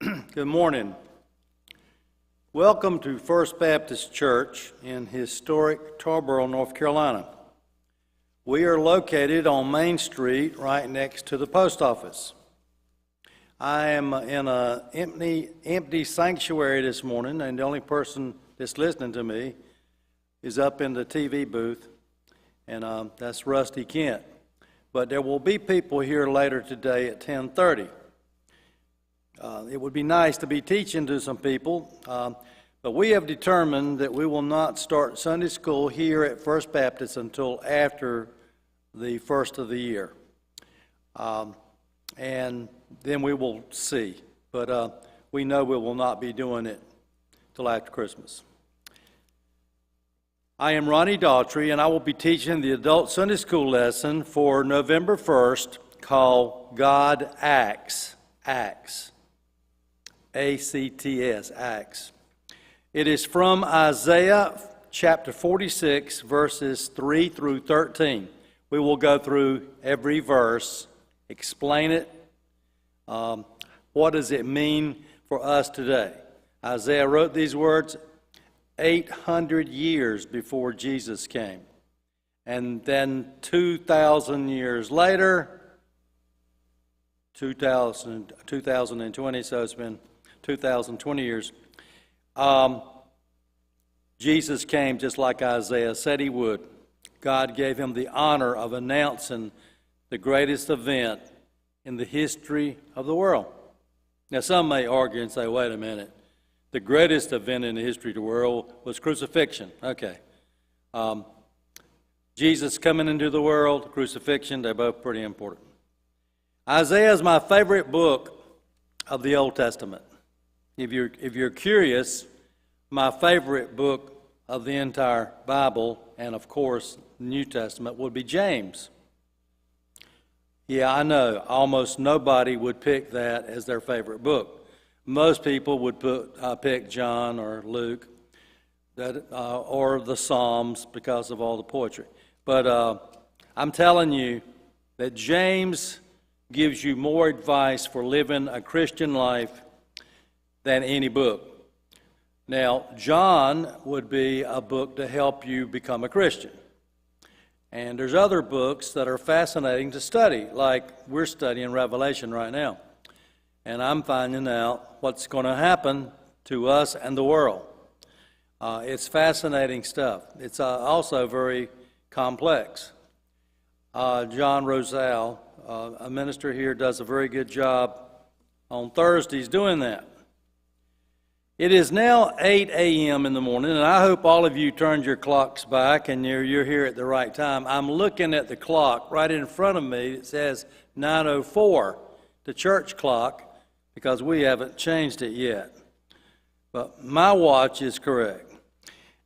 Good morning. Welcome to First Baptist Church in historic Tarboro, North Carolina. We are located on Main Street right next to the post office. I am in an empty sanctuary this morning, and the only person that's listening to me is up in the TV booth, and that's Rusty Kent. But there will be people here later today at 10:30. It would be nice to be teaching to some people, but we have determined that we will not start Sunday school here at First Baptist until after the first of the year. And then we will see. But we know we will not be doing it till after Christmas. I am Ronnie Daughtry, and I will be teaching the adult Sunday school lesson for November 1st called God Acts. Acts. A-C-T-S, Acts. It is from Isaiah chapter 46, verses 3 through 13. We will go through every verse, explain it. What does it mean for us today? Isaiah wrote these words 800 years before Jesus came. And then 2,000 years later, 2020, so it's been 2,020 years, Jesus came just like Isaiah said he would. God gave him the honor of announcing the greatest event in the history of the world. Now, some may argue and say, wait a minute, the greatest event in the history of the world was crucifixion. Okay. Jesus coming into the world, crucifixion, they're both pretty important. Isaiah is my favorite book of the Old Testament. If you're curious, my favorite book of the entire Bible, and of course, New Testament, would be James. Yeah, I know, almost nobody would pick that as their favorite book. Most people would pick John or Luke, or the Psalms because of all the poetry. But I'm telling you that James gives you more advice for living a Christian life than any book. Now, John would be a book to help you become a Christian. And there's other books that are fascinating to study, like we're studying Revelation right now. And I'm finding out what's going to happen to us and the world. It's fascinating stuff. It's also very complex. John Rosal, a minister here, does a very good job on Thursdays doing that. It is now 8 a.m. in the morning, and I hope all of you turned your clocks back and you're here at the right time. I'm looking at the clock right in front of me. It says 9:04, the church clock, because we haven't changed it yet. But my watch is correct.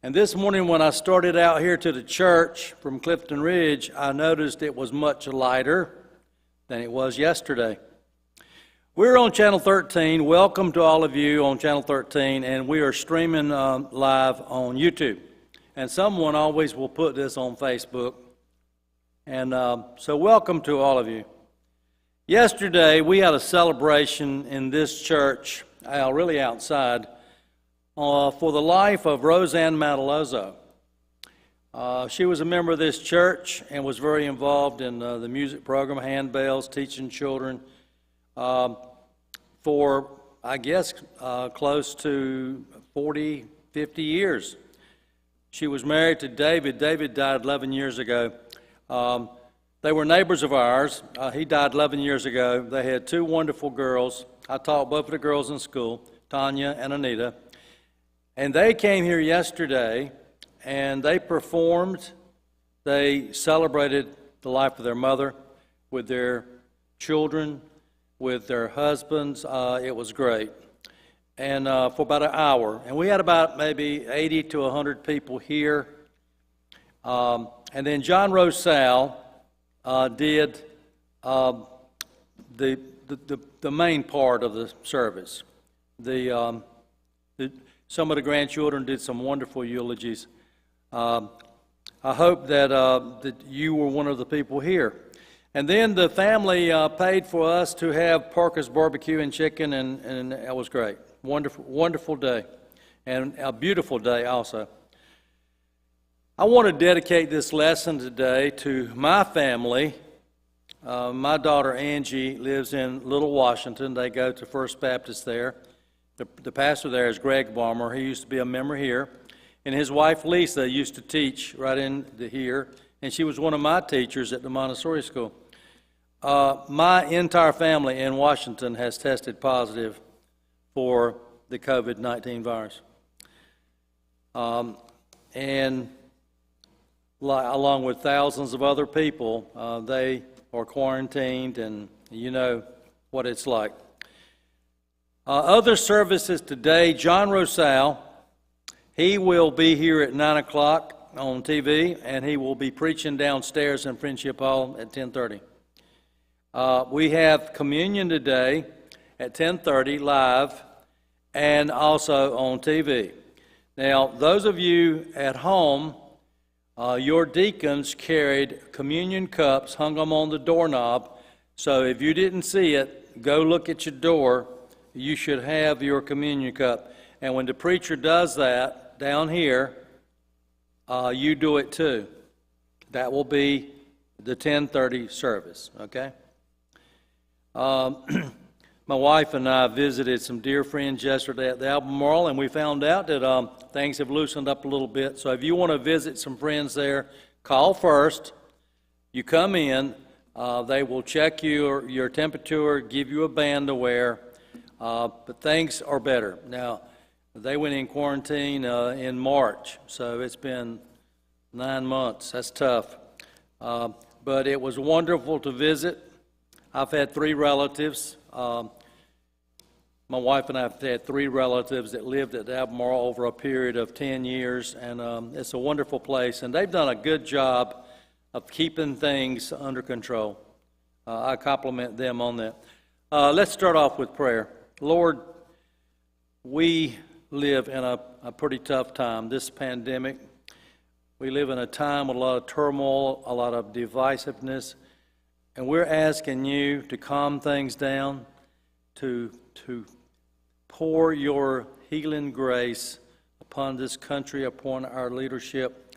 And this morning when I started out here to the church from Clifton Ridge, I noticed it was much lighter than it was yesterday. We're on Channel 13. Welcome to all of you on Channel 13, and we are streaming live on YouTube. And someone always will put this on Facebook. And so welcome to all of you. Yesterday, we had a celebration in this church, really outside, for the life of Roseanne Matalozzo. She was a member of this church and was very involved in the music program, handbells, teaching children, for, I guess, close to 40, 50 years. She was married to David. David died 11 years ago. They were neighbors of ours. He died 11 years ago. They had two wonderful girls. I taught both of the girls in school, Tanya and Anita. And they came here yesterday, and they performed. They celebrated the life of their mother with their children, with their husbands. It was great. And for about an hour. And we had about maybe 80 to 100 people here. And then John Rosal did the main part of the service. Some of the grandchildren did some wonderful eulogies. I hope that you were one of the people here. And then the family paid for us to have Parker's barbecue and chicken, and it was great. Wonderful, wonderful day, and a beautiful day also. I want to dedicate this lesson today to my family. My daughter Angie lives in Little Washington. They go to First Baptist there. The pastor there is Greg Balmer. He used to be a member here. And his wife Lisa used to teach right in here. And she was one of my teachers at the Montessori school. My entire family in Washington has tested positive for the COVID-19 virus. And along with thousands of other people, they are quarantined, and you know what it's like. Other services today, John Rosal, he will be here at 9 o'clock on TV, and he will be preaching downstairs in Friendship Hall at 10:30. We have communion today at 10:30 live and also on TV. Now, those of you at home, your deacons carried communion cups, hung them on the doorknob. So if you didn't see it, go look at your door. You should have your communion cup. And when the preacher does that down here, you do it too. That will be the 10:30 service, okay? My wife and I visited some dear friends yesterday at the Albemarle, and we found out that things have loosened up a little bit. So if you want to visit some friends there, call first. You come in, they will check your temperature, give you a band to wear, but things are better. Now, they went in quarantine in March, so it's been 9 months. That's tough. But it was wonderful to visit. I've had 3 relatives. My wife and I have had 3 relatives that lived at Albemarle over a period of 10 years, and it's a wonderful place, and they've done a good job of keeping things under control. I compliment them on that. Let's start off with prayer. Lord, we live in a pretty tough time, this pandemic. We live in a time with a lot of turmoil, a lot of divisiveness, and we're asking you to calm things down, to pour your healing grace upon this country, upon our leadership.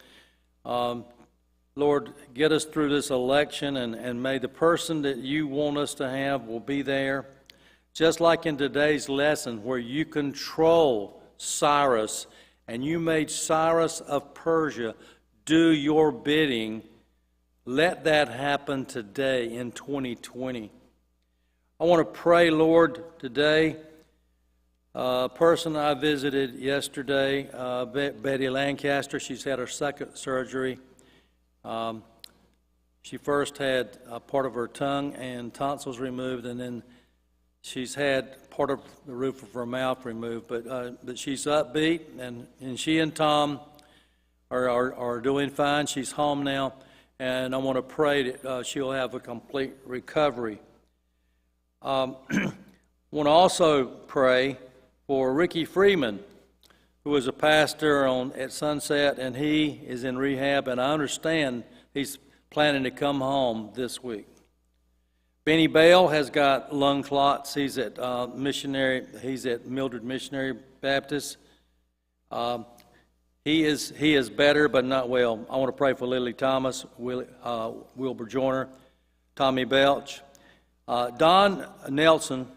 Lord, get us through this election, and may the person that you want us to have will be there. Just like in today's lesson where you control Cyrus, and you made Cyrus of Persia do your bidding, let that happen today in 2020. I want to pray, Lord, today. A person I visited yesterday, Betty Lancaster, she's had her 2nd surgery. She first had a part of her tongue and tonsils removed, and then she's had part of the roof of her mouth removed. But she's upbeat, and she and Tom are doing fine. She's home now, and I want to pray that she'll have a complete recovery. Want to also pray for Ricky Freeman, who is a pastor at Sunset, and he is in rehab, and I understand he's planning to come home this week. Benny Bale has got lung clots. He's at Mildred Missionary Baptist. He is better, but not well. I want to pray for Lily Thomas, Wilbur Joyner, Tommy Belch. Don Nelson,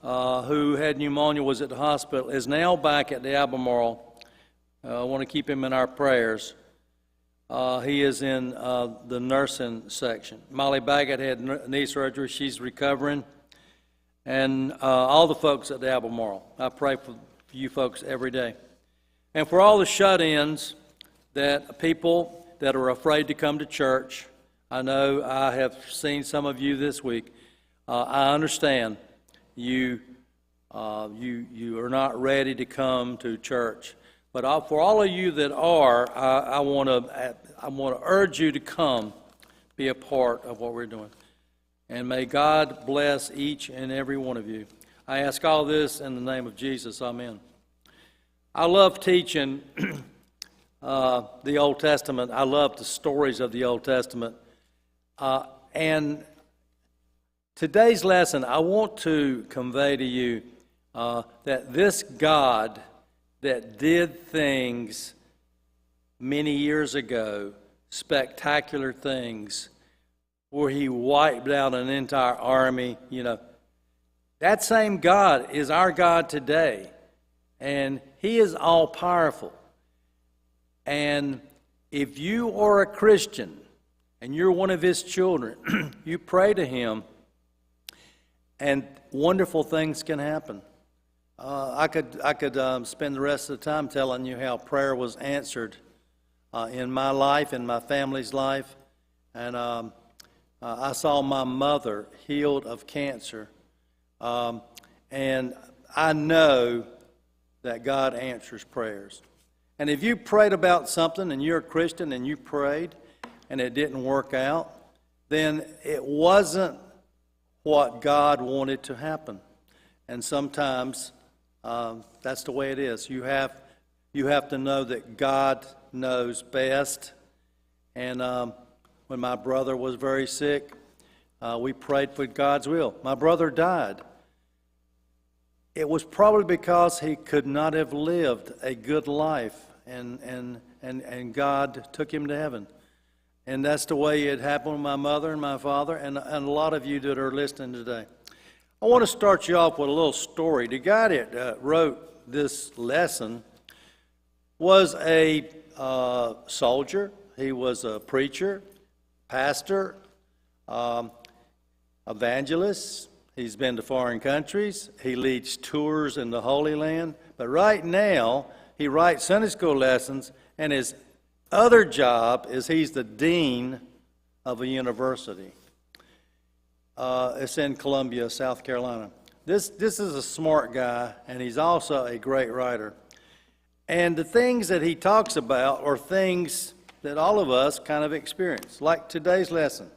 who had pneumonia, was at the hospital, is now back at the Albemarle. I want to keep him in our prayers. He is in the nursing section. Molly Baggett had knee surgery. She's recovering. And all the folks at the Albemarle. I pray for you folks every day. And for all the shut-ins, that people that are afraid to come to church. I know I have seen some of you this week. I understand you are not ready to come to church, but for all of you that are, I want to urge you to come, be a part of what we're doing, and may God bless each and every one of you. I ask all this in the name of Jesus. Amen. I love teaching the Old Testament. I love the stories of the Old Testament, and Today's lesson, I want to convey to you that this God that did things many years ago, spectacular things, where he wiped out an entire army, that same God is our God today. And he is all-powerful. And if you are a Christian and you're one of his children, you pray to him, and wonderful things can happen. I could spend the rest of the time telling you how prayer was answered in my life, in my family's life. And I saw my mother healed of cancer. And I know that God answers prayers. And if you prayed about something and you're a Christian and you prayed and it didn't work out, then it wasn't what God wanted to happen. And sometimes that's the way it is. You have to know that God knows best. And when my brother was very sick, we prayed for God's will. My brother died. It was probably because he could not have lived a good life, and God took him to heaven. And that's the way it happened with my mother and my father, and a lot of you that are listening today. I want to start you off with a little story. The guy that wrote this lesson was a soldier. He was a preacher, pastor, evangelist. He's been to foreign countries. He leads tours in the Holy Land. But right now, he writes Sunday school lessons, and his other job is he's the dean of a university. It's in Columbia, South Carolina. This is a smart guy, and he's also a great writer. And the things that he talks about are things that all of us kind of experience, like today's lesson.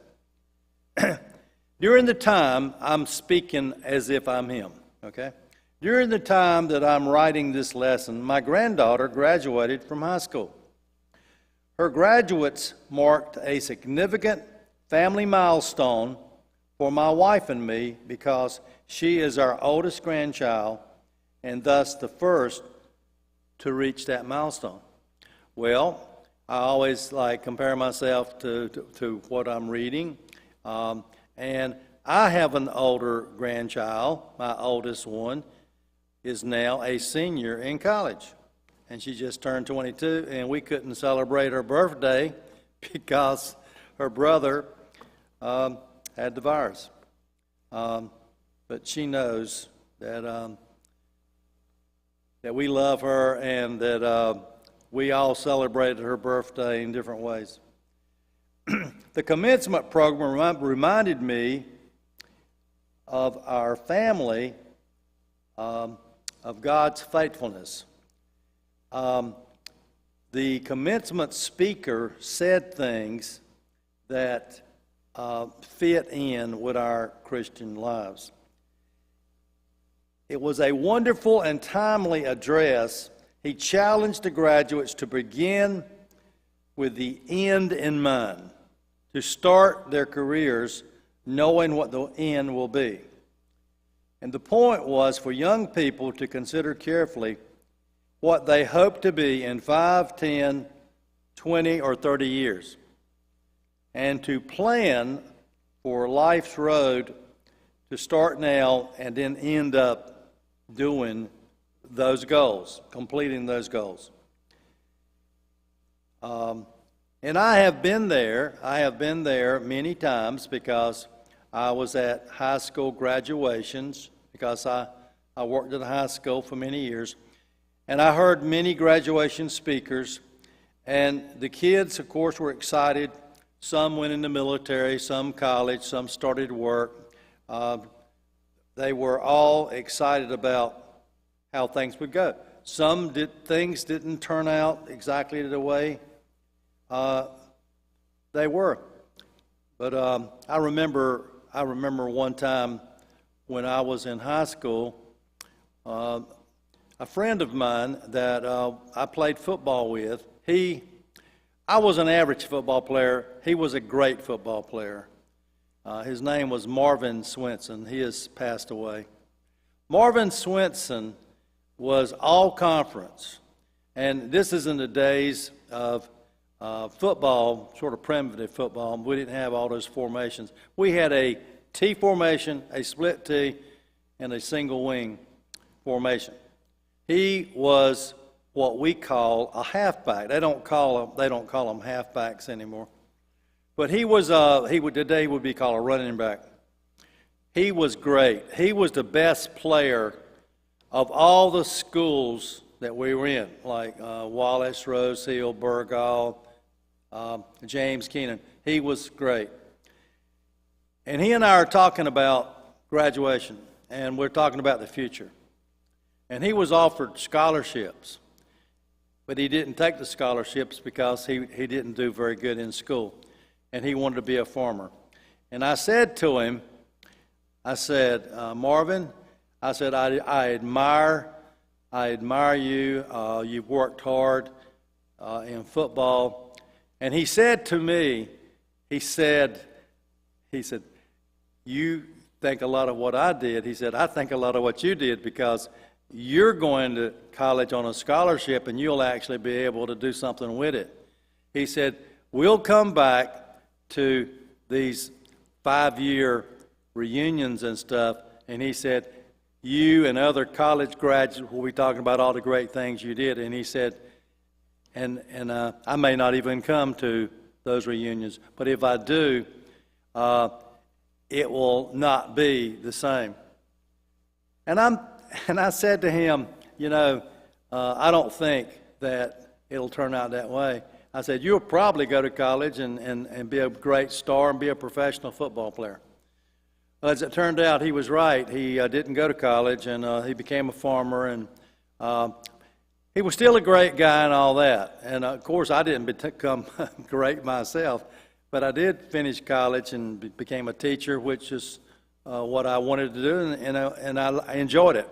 During the time, I'm speaking as if I'm him, okay? During the time that I'm writing this lesson, my granddaughter graduated from high school. Her graduates marked a significant family milestone for my wife and me because she is our oldest grandchild and thus the first to reach that milestone. Well, I always compare myself to what I'm reading. And I have an older grandchild. My oldest one is now a senior in college. And she just turned 22, and we couldn't celebrate her birthday because her brother had the virus. But she knows that we love her and that we all celebrated her birthday in different ways. The commencement program reminded me of our family, of God's faithfulness. The commencement speaker said things that fit in with our Christian lives. It was a wonderful and timely address. He challenged the graduates to begin with the end in mind, to start their careers knowing what the end will be. And the point was for young people to consider carefully what they hope to be in 5, 10, 20, or 30 years, and to plan for life's road to start now and then end up doing those goals, completing those goals. And I have been there many times because I was at high school graduations, because I worked at a high school for many years. And I heard many graduation speakers, and the kids, of course, were excited. Some went in the military, some college, some started work. They were all excited about how things would go. Things didn't turn out exactly the way they were. But I remember one time when I was in high school, a friend of mine that I played football with, I was an average football player. He was a great football player. His name was Marvin Swenson. He has passed away. Marvin Swenson was all conference. And this is in the days of football, sort of primitive football. We didn't have all those formations. We had a T formation, a split T, and a single wing formation. He was what we call a halfback. They don't call them halfbacks anymore. But he was today would be called a running back. He was great. He was the best player of all the schools that we were in, like Wallace, Rose Hill, Burgall, James Keenan. He was great. And he and I are talking about graduation, and we're talking about the future. And he was offered scholarships, but he didn't take the scholarships because he didn't do very good in school, and he wanted to be a farmer. And I said to him, I said, Marvin, I said, I admire you. You've worked hard in football. And he said to me, he said, you think a lot of what I did. He said, I think a lot of what you did because you're going to college on a scholarship and you'll actually be able to do something with it. He said, we'll come back to these 5-year reunions and stuff. And he said, you and other college graduates will be talking about all the great things you did. And he said, and I may not even come to those reunions, but if I do, it will not be the same. And I said to him, I don't think that it'll turn out that way. I said, you'll probably go to college and be a great star and be a professional football player. Well, as it turned out, he was right. He didn't go to college, and he became a farmer, and he was still a great guy and all that. And, of course, I didn't become great myself, but I did finish college and became a teacher, which is what I wanted to do, and I enjoyed it.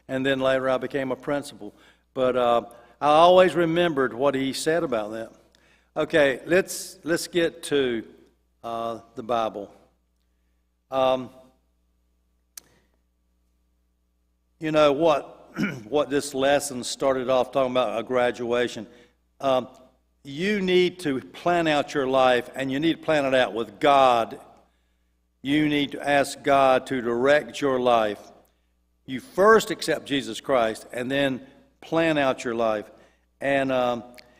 And then later I became a principal. But I always remembered what he said about that. Okay, let's get to the Bible. What this lesson started off talking about, a graduation. You need to plan out your life, and you need to plan it out with God. You need to ask God to direct your life. You first accept Jesus Christ, and then plan out your life. And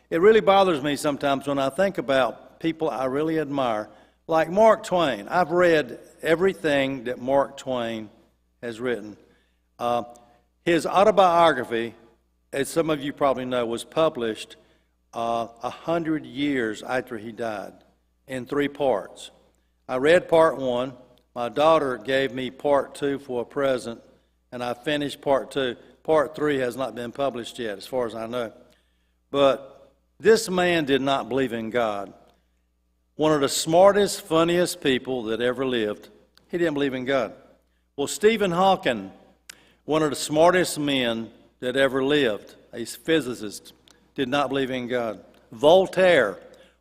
it really bothers me sometimes when I think about people I really admire, like Mark Twain. I've read everything that Mark Twain has written. His autobiography, as some of you probably know, was published 100 years after he died in 3 parts. I read part 1. My daughter gave me part 2 for a present, and I finished part 2. Part 3 has not been published yet, as far as I know. But this man did not believe in God. One of the smartest, funniest people that ever lived. He didn't believe in God. Well, Stephen Hawking, one of the smartest men that ever lived, a physicist, did not believe in God. Voltaire,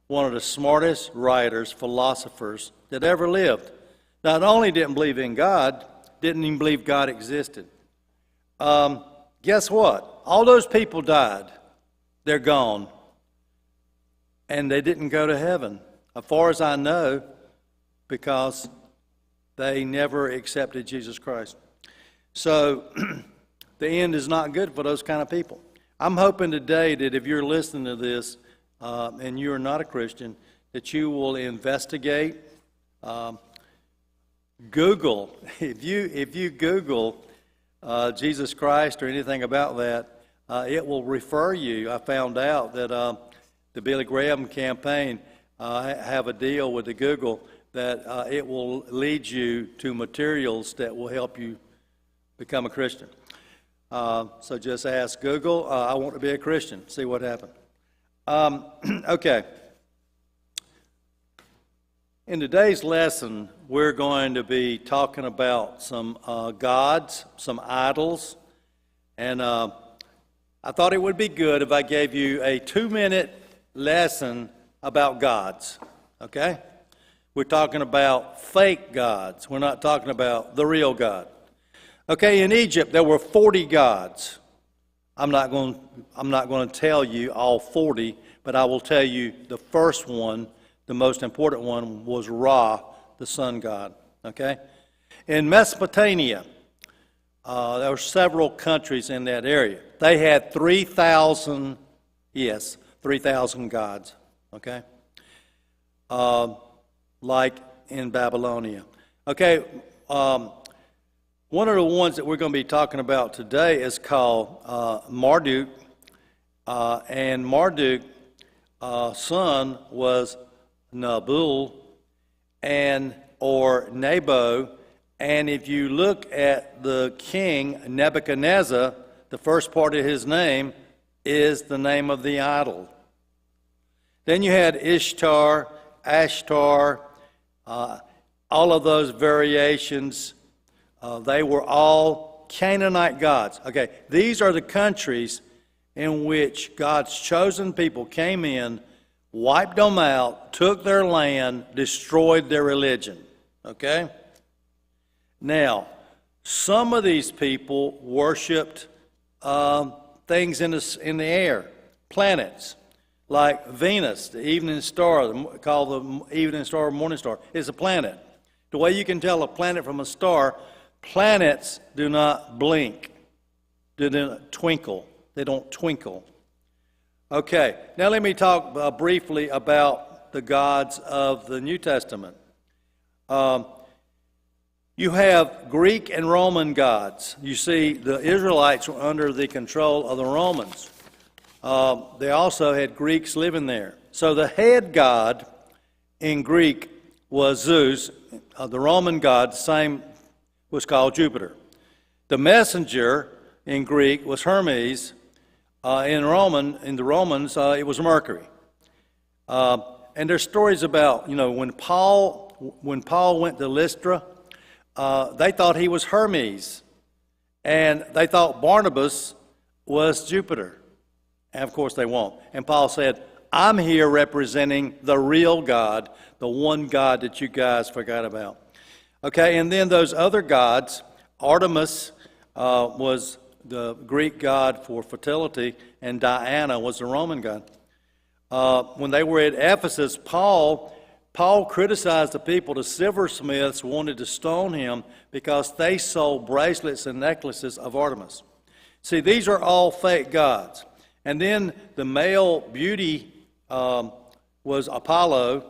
one of the smartest writers, philosophers that ever lived, not only didn't believe in God, didn't even believe God existed. Guess what? All those people died. They're gone. And they didn't go to heaven, as far as I know, because they never accepted Jesus Christ. So the end is not good for those kind of people. I'm hoping today that if you're listening to this and you're not a Christian, that you will investigate. Google. If you Google Jesus Christ or anything about that, it will refer you. I found out that the Billy Graham campaign have a deal with the Google that it will lead you to materials that will help you become a Christian. So just ask Google, I want to be a Christian, see what happens. Okay. In today's lesson, we're going to be talking about some gods, some idols, and I thought it would be good if I gave you a 2-minute lesson about gods, okay? We're talking about fake gods. We're not talking about the real God. Okay, in Egypt, there were 40 gods. I'm not going to tell you all 40, but I will tell you the first one, the most important one, was Ra, the sun god. Okay? In Mesopotamia, there were several countries in that area. They had 3,000, yes, 3,000 gods. Okay? Like in Babylonia. Okay, one of the ones that we're going to be talking about today is called Marduk, and Marduk's son was Nabul, or Nabo, and if you look at the king Nebuchadnezzar, the first part of his name is the name of the idol. Then you had Ishtar, Ashtar, all of those variations, they were all Canaanite gods. Okay, these are the countries in which God's chosen people came in, wiped them out, took their land, destroyed their religion. Okay? Now, some of these people worshipped things in the air, planets. Like Venus, the evening star, called the evening star or morning star, is a planet. The way you can tell a planet from a star, planets do not blink. They don't twinkle. They don't twinkle. Okay, now let me talk briefly about the gods of the New Testament. You have Greek and Roman gods. You see, the Israelites were under the control of the Romans. They also had Greeks living there. So the head god in Greek was Zeus. The Roman god, same, was called Jupiter. The messenger in Greek was Hermes. In the Romans, it was Mercury. And there's stories about, when Paul went to Lystra, they thought he was Hermes, and they thought Barnabas was Jupiter. And of course they won't. And Paul said, I'm here representing the real God, the one God that you guys forgot about. Okay, and then those other gods, Artemis was the Greek god for fertility, and Diana was the Roman god. When they were at Ephesus, Paul criticized the people. The silversmiths wanted to stone him because they sold bracelets and necklaces of Artemis. See, these are all fake gods. And then the male beauty was Apollo.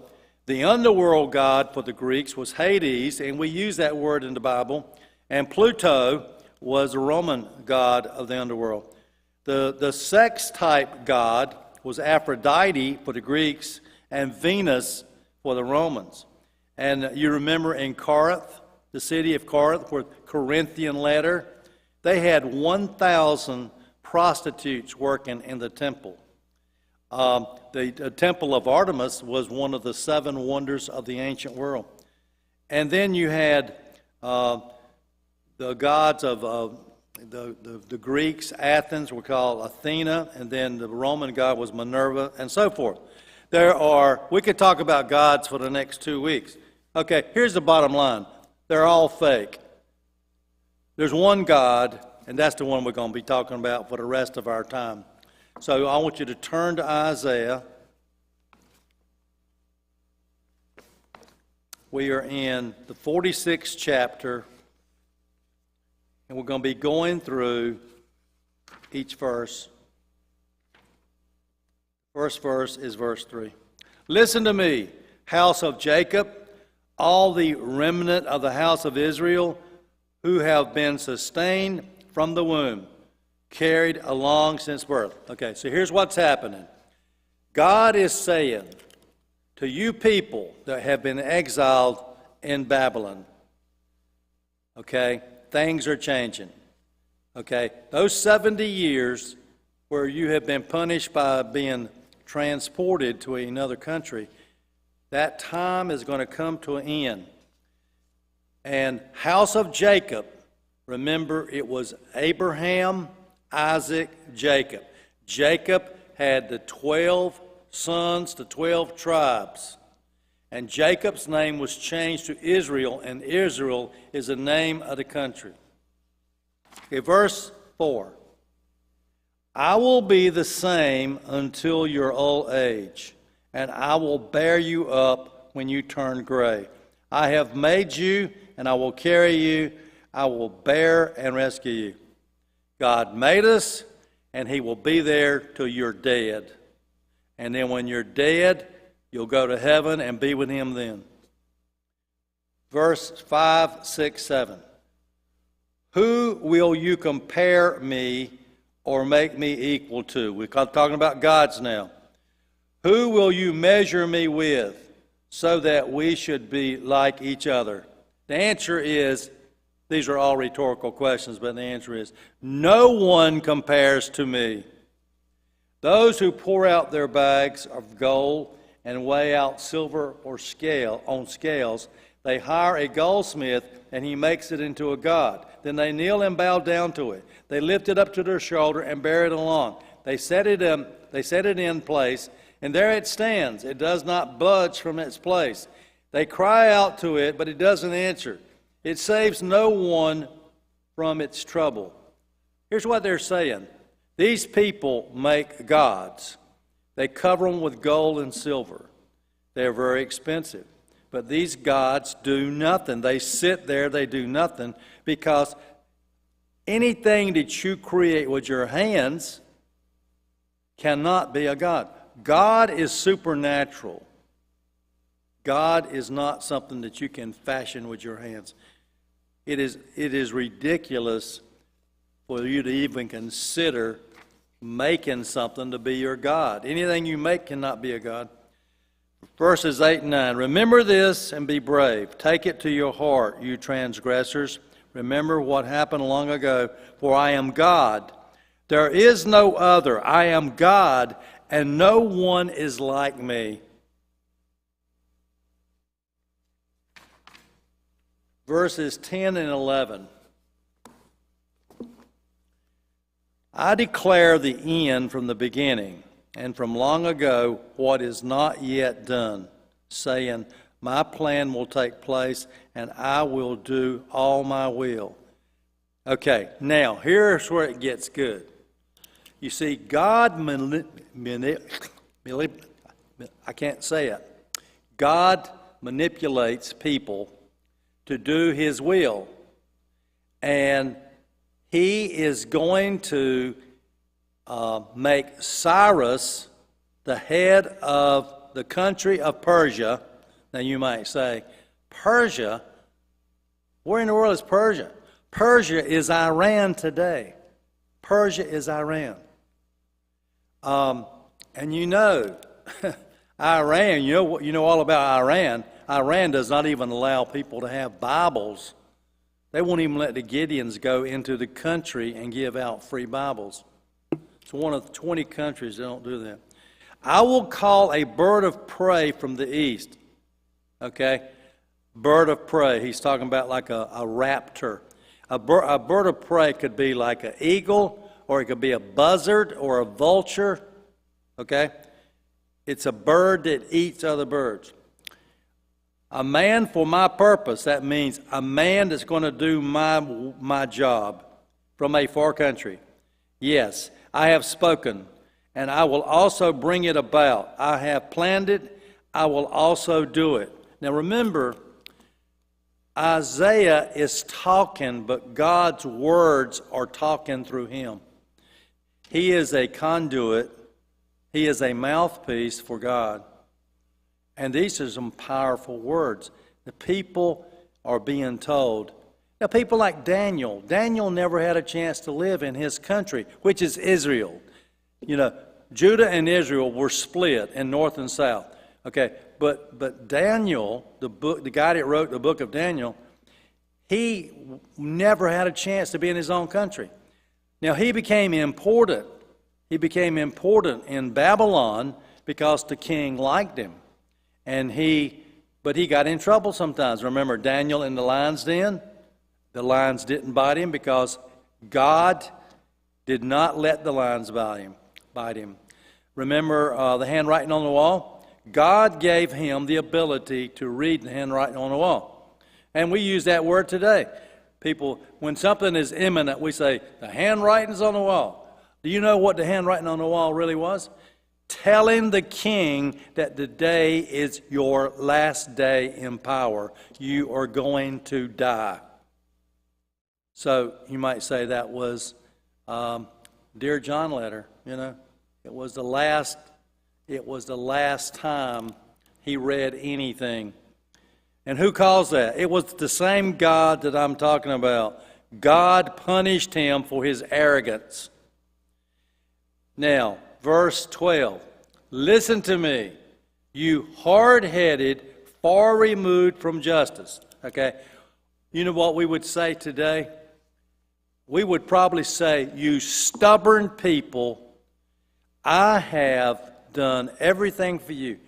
The underworld god for the Greeks was Hades, and we use that word in the Bible. And Pluto was the Roman god of the underworld. The sex-type god was Aphrodite for the Greeks and Venus for the Romans. And you remember in Corinth, the city of Corinth, where Corinthian letter, they had 1,000 prostitutes working in the temple. The temple of Artemis was one of the 7 wonders of the ancient world. And then you had the gods of the Greeks. Athens were called Athena, and then the Roman god was Minerva, and so forth. We could talk about gods for the next 2 weeks. Okay, here's the bottom line. They're all fake. There's one God, and that's the one we're going to be talking about for the rest of our time. So I want you to turn to Isaiah. We are in the 46th chapter, and we're going to be going through each verse. First verse is verse 3. Listen to me, house of Jacob, all the remnant of the house of Israel, who have been sustained from the womb, carried along since birth. Okay, so here's what's happening. God is saying to you people that have been exiled in Babylon, okay, things are changing. Okay, those 70 years where you have been punished by being transported to another country, that time is going to come to an end. And house of Jacob, remember it was Abraham, Isaac, Jacob. Jacob had the 12 sons, the 12 tribes. And Jacob's name was changed to Israel, and Israel is the name of the country. Okay, verse 4. I will be the same until your old age, and I will bear you up when you turn gray. I have made you, and I will carry you. I will bear and rescue you. God made us, and He will be there till you're dead. And then when you're dead, you'll go to heaven and be with Him then. Verse 5, 6, 7. Who will you compare me or make me equal to? We're talking about gods now. Who will you measure me with so that we should be like each other? The answer is, these are all rhetorical questions, but the answer is, no one compares to me. Those who pour out their bags of gold and weigh out silver or on scales, they hire a goldsmith, and he makes it into a god. Then they kneel and bow down to it. They lift it up to their shoulder and bear it along. They set it in place, and there it stands. It does not budge from its place. They cry out to it, but it doesn't answer. It saves no one from its trouble. Here's what they're saying. These people make gods. They cover them with gold and silver. They're very expensive. But these gods do nothing. They sit there, they do nothing, because anything that you create with your hands cannot be a god. God is supernatural. God is not something that you can fashion with your hands. It is ridiculous for you to even consider making something to be your God. Anything you make cannot be a god. Verses 8 and 9. Remember this and be brave. Take it to your heart, you transgressors. Remember what happened long ago. For I am God. There is no other. I am God, and no one is like me. Verses 10 and 11. I declare the end from the beginning, and from long ago what is not yet done, saying, my plan will take place, and I will do all my will. Okay, now here's where it gets good. You see, God I can't say it. God manipulates people to do His will, and He is going to make Cyrus the head of the country of Persia. Now you might say, Persia? Where in the world is Persia? Persia is Iran today. Persia is Iran. And you know, Iran, you know all about Iran. Iran does not even allow people to have Bibles. They won't even let the Gideons go into the country and give out free Bibles. It's one of 20 countries that don't do that. I will call a bird of prey from the east. Okay? Bird of prey. He's talking about like a raptor. A bird of prey could be like an eagle, or it could be a buzzard or a vulture. Okay? It's a bird that eats other birds. A man for my purpose, that means a man that's going to do my job from a far country. Yes, I have spoken, and I will also bring it about. I have planned it, I will also do it. Now remember, Isaiah is talking, but God's words are talking through him. He is a conduit. He is a mouthpiece for God. And these are some powerful words. The people are being told. Now, people like Daniel. Daniel never had a chance to live in his country, which is Israel. You know, Judah and Israel were split in north and south. Okay, but Daniel, the guy that wrote the book of Daniel, he never had a chance to be in his own country. Now, he became important. He became important in Babylon because the king liked him. But he got in trouble sometimes. Remember Daniel in the lion's den? The lions didn't bite him because God did not let the lions bite him. Remember the handwriting on the wall? God gave him the ability to read the handwriting on the wall. And we use that word today. People, when something is imminent, we say, the handwriting's on the wall. Do you know what the handwriting on the wall really was? Telling the king that the day is your last day in power. You are going to die. So you might say that was Dear John letter, you know. It was the last time he read anything. And who caused that? It was the same God that I'm talking about. God punished him for his arrogance. Now, verse 12. Listen to me, you hard-headed, far removed from justice. Okay? You know what we would say today? We would probably say, you stubborn people, I have done everything for you.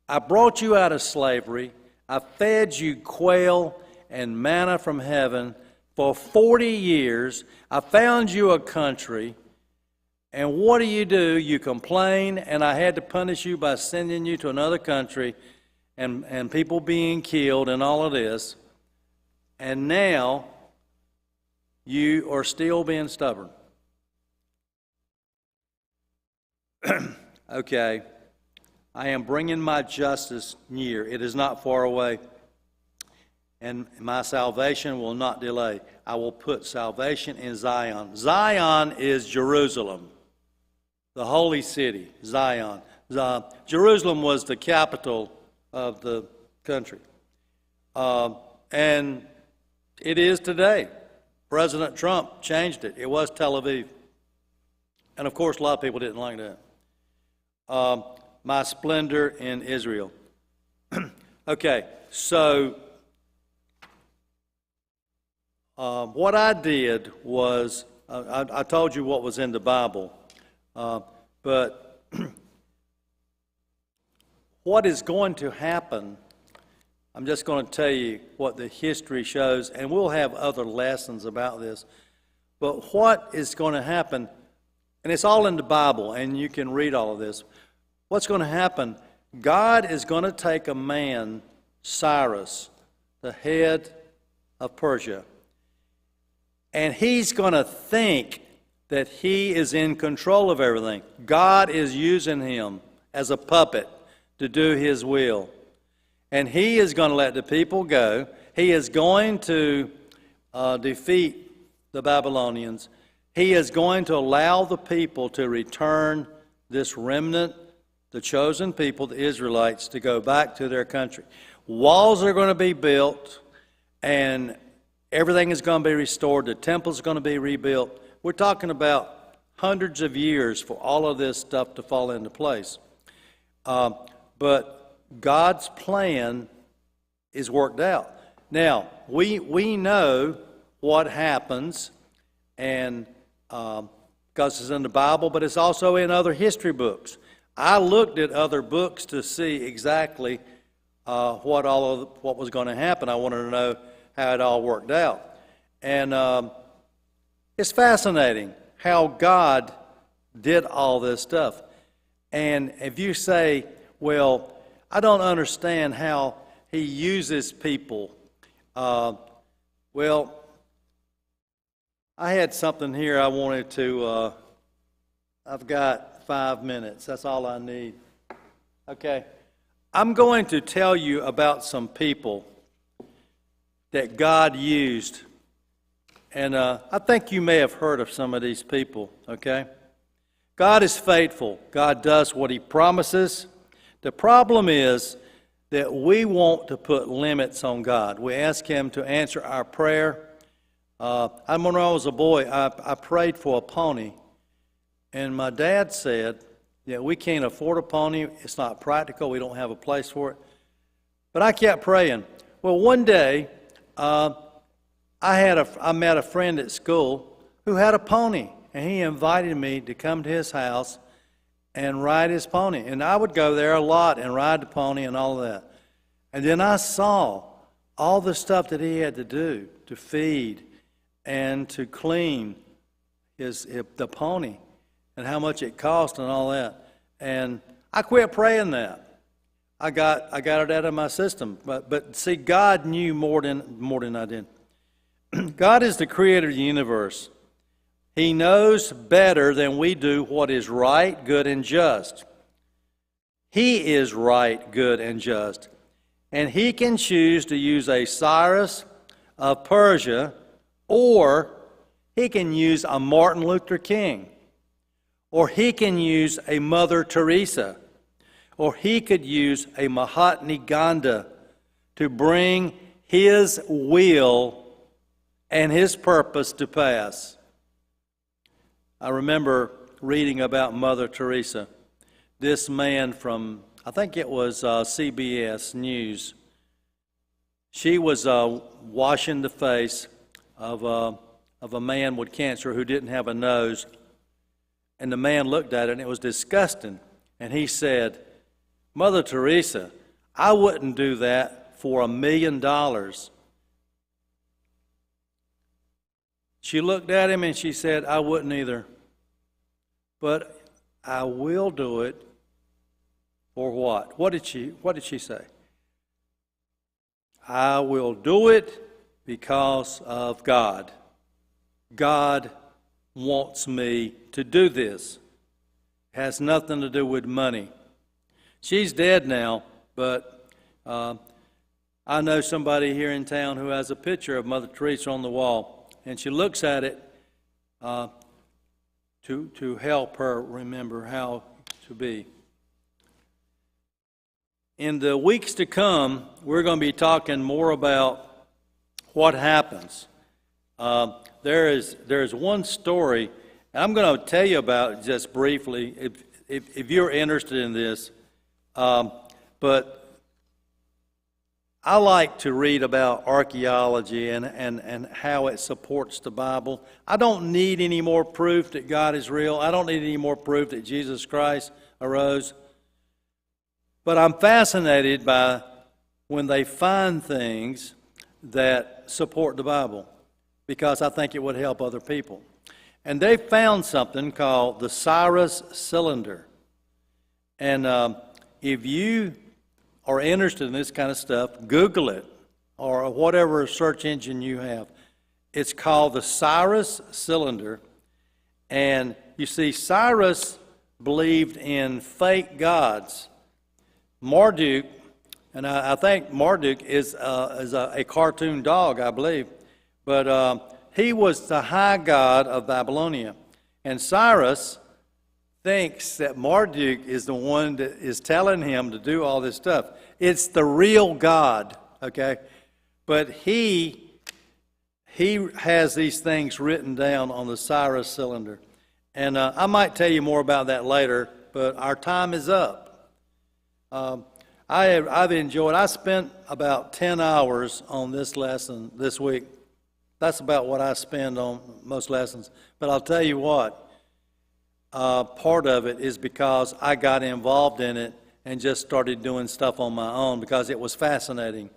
I brought you out of slavery. I fed you quail and manna from heaven for 40 years. I found you a country. And what do? You complain, and I had to punish you by sending you to another country and people being killed and all of this. And now you are still being stubborn. Okay. I am bringing my justice near. It is not far away. And my salvation will not delay. I will put salvation in Zion. Zion is Jerusalem, the holy city, Zion. Jerusalem was the capital of the country. And it is today. President Trump changed it. It was Tel Aviv. And of course, a lot of people didn't like that. My splendor in Israel. Okay, so what I did was, I told you what was in the Bible, but what is going to happen, I'm just going to tell you what the history shows, and we'll have other lessons about this, but what is going to happen, and it's all in the Bible, and you can read all of this. What's going to happen? God is going to take a man, Cyrus, the head of Persia, and he's going to think that he is in control of everything. God is using him as a puppet to do his will. And he is going to let the people go. He is going to defeat the Babylonians. He is going to allow the people to return, this remnant, the chosen people, the Israelites, to go back to their country. Walls are going to be built, and everything is going to be restored. The temple is going to be rebuilt. We're talking about hundreds of years for all of this stuff to fall into place. But God's plan is worked out. Now, we know what happens, and because it's in the Bible, but it's also in other history books. I looked at other books to see exactly what was going to happen. I wanted to know how it all worked out. And it's fascinating how God did all this stuff. And if you say, well, I don't understand how he uses people. Well, I had something here I wanted to, I've got 5 minutes. That's all I need. Okay. I'm going to tell you about some people that God used. And I think you may have heard of some of these people, okay? God is faithful. God does what he promises. The problem is that we want to put limits on God. We ask him to answer our prayer. I remember when I was a boy, I prayed for a pony. And my dad said, yeah, we can't afford a pony. It's not practical. We don't have a place for it. But I kept praying. Well, one day, I met a friend at school who had a pony. And he invited me to come to his house and ride his pony. And I would go there a lot and ride the pony and all of that. And then I saw all the stuff that he had to do to feed and to clean the pony, and how much it cost and all that. And I quit praying that. I got it out of my system. But see, God knew more than I did. God is the creator of the universe. He knows better than we do what is right, good, and just. He is right, good, and just. And he can choose to use a Cyrus of Persia, or he can use a Martin Luther King, or he can use a Mother Teresa, or he could use a Mahatma Gandhi to bring his will and his purpose to pass. I remember reading about Mother Teresa. This man from, I think it was CBS News, she was washing the face of a man with cancer who didn't have a nose. And the man looked at it, and it was disgusting. And he said, Mother Teresa, I wouldn't do that for $1 million. She looked at him and she said, I wouldn't either. But I will do it for what? What did she say? I will do it because of God. God wants me to do this. It has nothing to do with money. She's dead now, but I know somebody here in town who has a picture of Mother Teresa on the wall, and she looks at it to help her remember how to be. In the weeks to come, we're going to be talking more about what happens. There is one story, and I'm going to tell you about it just briefly, if you're interested in this. But I like to read about archaeology and how it supports the Bible. I don't need any more proof that God is real. I don't need any more proof that Jesus Christ arose. But I'm fascinated by when they find things that support the Bible, because I think it would help other people. And they found something called the Cyrus cylinder. And if you are interested in this kind of stuff, Google it, or whatever search engine you have. It's called the Cyrus cylinder. And you see, Cyrus believed in fake gods. Marduk, and I think Marduk is a cartoon dog, I believe, but he was the high god of Babylonia. And Cyrus thinks that Marduk is the one that is telling him to do all this stuff. It's the real God, okay? But he has these things written down on the Cyrus cylinder. And I might tell you more about that later, but our time is up. I've enjoyed, I spent about 10 hours on this lesson this week. That's about what I spend on most lessons. But I'll tell you what, part of it is because I got involved in it and just started doing stuff on my own because it was fascinating.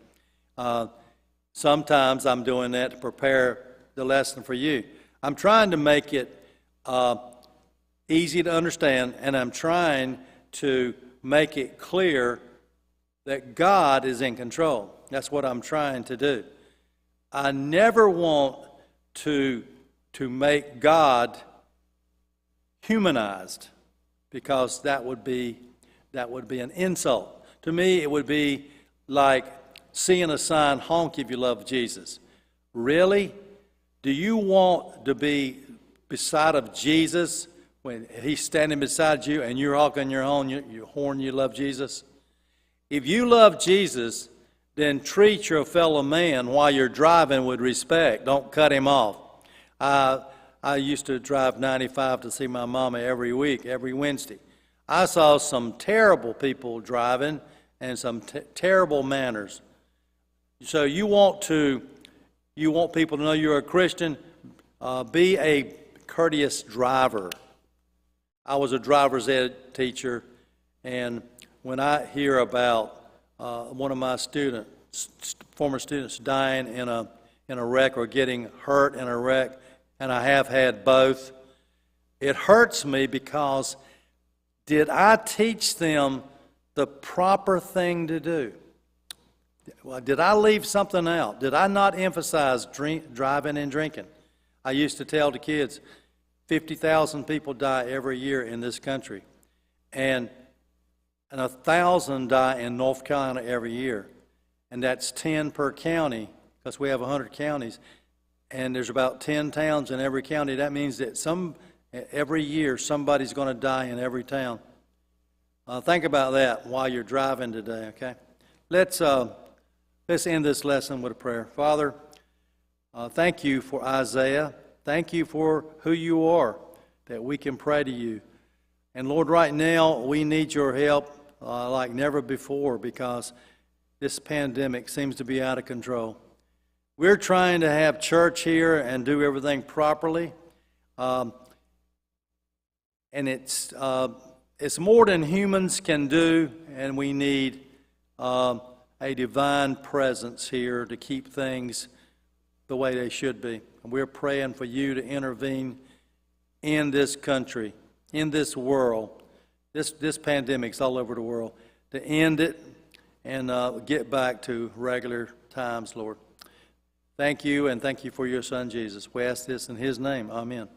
Sometimes I'm doing that to prepare the lesson for you. I'm trying to make it easy to understand, and I'm trying to make it clear that God is in control. That's what I'm trying to do. I never want to make God humanized, because that would be an insult. To me, it would be like seeing a sign, honk if you love Jesus. Really? Do you want to be beside of Jesus when he's standing beside you and you're honking your horn, you love Jesus? If you love Jesus, then treat your fellow man while you're driving with respect. Don't cut him off. I used to drive 95 to see my mama every week, every Wednesday. I saw some terrible people driving and some terrible manners. So you want people to know you're a Christian, be a courteous driver. I was a driver's ed teacher, and when I hear about one of my former students dying in a wreck or getting hurt in a wreck, and I have had both, it hurts me because did I teach them the proper thing to do. Well, did I leave something out? Did I not emphasize driving and drinking? I used to tell the kids, 50,000 people die every year in this country, and 1,000 die in North Carolina every year, and that's 10 per county, because we have 100 counties, and there's about 10 towns in every county. That means that every year somebody's going to die in every town. Think about that while you're driving today, okay? Let's end this lesson with a prayer. Father, thank you for Isaiah. Thank you for who you are, that we can pray to you. And Lord, right now we need your help like never before, because this pandemic seems to be out of control. We're trying to have church here and do everything properly, and it's more than humans can do, and we need a divine presence here to keep things the way they should be. And we're praying for you to intervene in this country, in this world. This pandemic's all over the world, to end it and get back to regular times, Lord. Thank you, and thank you for your Son, Jesus. We ask this in his name. Amen.